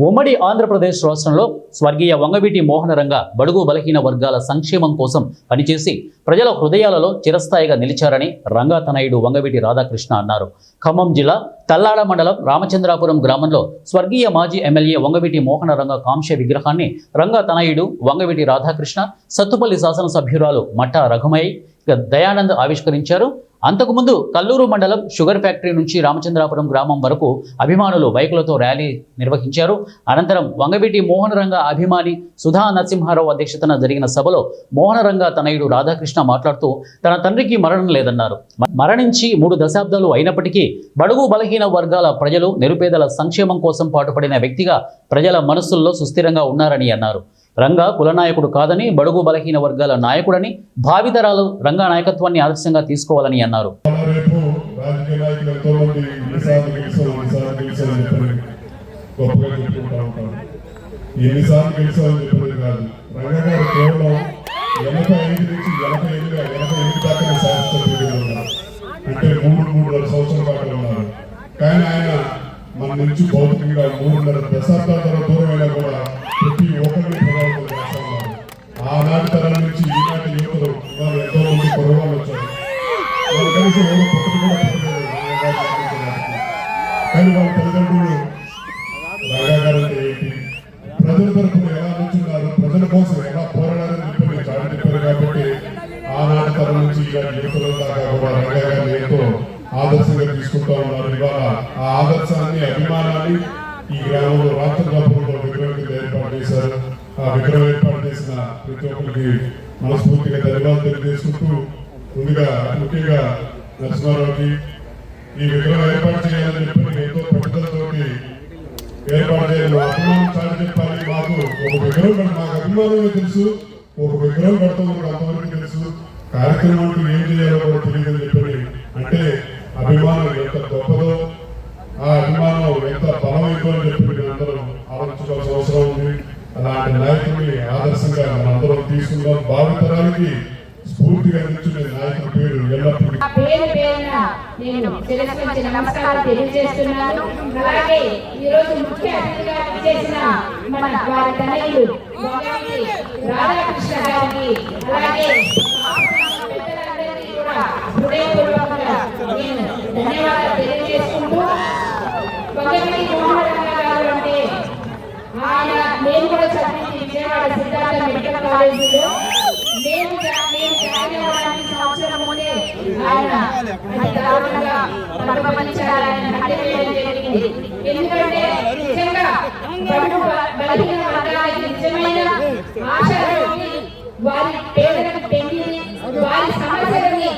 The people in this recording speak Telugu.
ఉమ్మడి ఆంధ్రప్రదేశ్ రాష్ట్రంలో స్వర్గీయ వంగవీటి మోహనరంగ బడుగు బలహీన వర్గాల సంక్షేమం కోసం పనిచేసి ప్రజల హృదయాలలో చిరస్థాయిగా నిలిచారని రంగా తనయుడు వంగవీటి రాధాకృష్ణ అన్నారు. ఖమ్మం జిల్లా తల్లాడ మండలం రామచంద్రాపురం గ్రామంలో స్వర్గీయ మాజీ ఎమ్మెల్యే వంగవీటి మోహనరంగ కాంస్య విగ్రహాన్ని రంగా తనయుడు వంగవీటి రాధాకృష్ణ, సత్తుపల్లి శాసనసభ్యురాలు మట్టా రఘుమయ్య, దయానంద్ ఆవిష్కరించారు. అంతకుముందు కల్లూరు మండలం షుగర్ ఫ్యాక్టరీ నుంచి రామచంద్రాపురం గ్రామం వరకు అభిమానులు బైకులతో ర్యాలీ నిర్వహించారు. అనంతరం వంగవీటి మోహనరంగ అభిమాని సుధా నరసింహారావు అధ్యక్షతన జరిగిన సభలో మోహనరంగ తనయుడు రాధాకృష్ణ మాట్లాడుతూ తన తండ్రికి మరణం లేదన్నారు. మరణించి 3 దశాబ్దాలు అయినప్పటికీ బడుగు బలహీన వర్గాల ప్రజలు, నిరుపేదల సంక్షేమం కోసం పాటుపడిన వ్యక్తిగా ప్రజల మనస్సుల్లో సుస్థిరంగా ఉన్నారని అన్నారు. రంగా కులనాయకుడు కాదని, బడుగు బలహీన వర్గాల నాయకుడని, భావితరాలు రంగా నాయకత్వాన్ని ఆదర్శంగా తీసుకోవాలని అన్నారు. కానీ ఆయన మన నుంచి భౌతికంగా 3.5 దశాబ్దాల దూరమైనా కూడా ప్రతి ఒక్కరిని ప్రభావితం చేస్తున్నారు. ఆనాటి తరం నుంచి ఈనాటి యువకులు వాళ్ళు ఎంతో మంది కుర్రవాళ్ళు వచ్చారు. వాళ్ళు కలిసి ఎవరు పుట్టడు కూడా పుట్టలేదు. కానీ వాళ్ళ తల్లిదండ్రులు రంగా గారు అంటే ఏంటి, ప్రజల తరఫున ఎలా నుంచున్నారు, ప్రజల కోసం ఎలా పోరాడాలని చెప్పి చాటి చెప్పారు. కాబట్టి ఆనాటి తరం నుంచి ఈనాటి యువకుల దాకా కూడా రంగా గారిని ఎంతో ఆదర్శంగా తీసుకుంటూ ఉన్నారు. ఇవాళ ఆ ఆదర్శాన్ని, అభిమానాన్ని ఈ గ్రామంలో రామచంద్రాపురంలో విగ్రహం ఏర్పాటు చేశారు. ఆ విగ్రహం ఏర్పాటు చేసిన ప్రతి ఒక్కరికి మనస్ఫూర్తిగా ధన్యవాదాలు తెలియజేసుకుంటూ, ముందుగా ముఖ్యంగా నరసింహారావుకి ఈ విగ్రహం ఏర్పాటు చేయాలని చెప్పి ఎంతో పట్టుదలతో ఏర్పాటు చేయాలి. అభిమానం చాటి చెప్పాలి. మాకు ఒక విగ్రహం, మాకు అభిమానమే తెలుసు, ఒక విగ్రహం కడతాం మనకు అంతవరకు తెలుసు. కార్యక్రమానికి ఏం చేయాలో కూడా తెలియదని చెప్పి, అంటే అభిమానం ఎంత గొప్పదో, ఆ అభిమానం ఎంత బలమైందో అని చెప్పి అందరం ఆలోచించాల్సిన అవసరం ఉంది. అలాంటి నాయకుడిని ఆదర్శంగా మనందరం తీసుకుందాం. భావితరానికి స్ఫూర్తిగా నిలిచిన నాయకుడి పేరు ఎల్లప్పుడూ నమస్కారం తెలియజేస్తున్నాను. అలాగే ఈ రోజు ముఖ్య అతిథిగా చేసిన మన వారి తనయుడు రాధాకృష్ణ గారికి, అలాగే హృదయపూర్వకంగా నేను ధన్యవాదాలు తెలియజేసుకుంటూ, వంగవీటి మోహనరంగ గారు అంటే ఆయన, నేను కూడా చదివింది విజయవాడ సిద్ధార్థ మెడికల్ కాలేజీలో. నేను జాయిన్ అవ్వడానికి సంవత్సరం ముందే ఆయన దారుణంగా పరిపాలించాలని హత్యవేయడం జరిగింది. ఎందుకంటే నిజంగా బడుగు బలహీన వర్గాలకి నిజమైన ఆశ, వారి పేదలకు పెళ్లి, వారి సమస్యలని